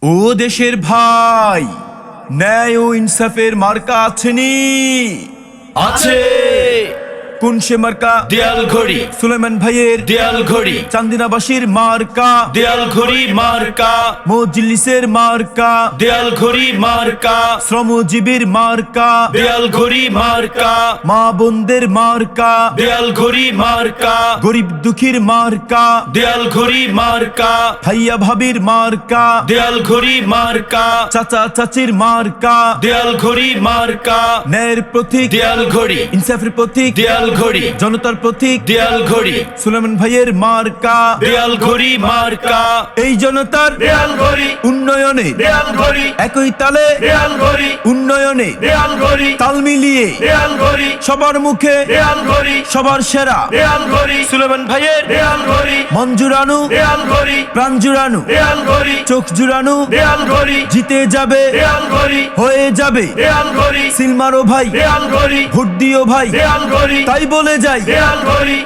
ও দেশের ভাই, ন্যায় ও ইনসাফের মার্কা আছেনি? আছে। কোন সে মার্কা? দেয়াল ঘড়ি। সুলাইমান ভাইয়ের দেয়াল ঘড়ি। চান্দিনাবাসীর মার্কা দেয়াল ঘড়ি মার্কা। মজলিসের মার্কা দেয়াল ঘড়ি মার্কা। শ্রমজীবীর মার্কা দেয়াল ঘড়ি মার্কা। মা বোনদের মার্কা দেয়াল ঘড়ি মার্কা। গরিব দুঃখীর মার্কা দেয়াল ঘড়ি মার্কা। ভাইয়া ভাবির মার্কা দেয়াল ঘড়ি মার্কা। চাচা চাচির মার্কা দেয়াল ঘড়ি মার্কা। ন্যায়ের প্রতীক দেয়াল ঘড়ি। ইনসাফের প্রতীক দেয়াল ঘড়ি। জনতার প্রতীক দেয়াল ঘড়ি। সুলাইমান ভাইয়ের মার্কা দেয়াল ঘড়ি মার্কা। এই জনতার দেয়াল ঘড়ি। উন্নয়নে দেয়াল ঘড়ি। একই তালে দেয়াল ঘড়ি। উন্নয়নে দেয়াল ঘড়ি। তাল মিলিয়ে দেয়াল ঘড়ি। সবার মুখে দেয়াল ঘড়ি। সবার সেরা দেয়াল ঘড়ি। সুলাইমান ভাইয়ের দেয়াল ঘড়ি। মন জুড়ানো দেয়াল ঘড়ি। প্রাণ জুড়ানো দেয়াল ঘড়ি। চোখ জুড়ানো দেয়াল ঘড়ি। জিতে যাবে দেয়াল ঘড়ি। হয়ে যাবে দেয়াল ঘড়ি। সিলমারো ভাই দেয়াল ঘড়ি। ভোট দিও ভাই দেয়াল ঘড়ি। তাই বলে যাই দেয়াল ঘড়ি।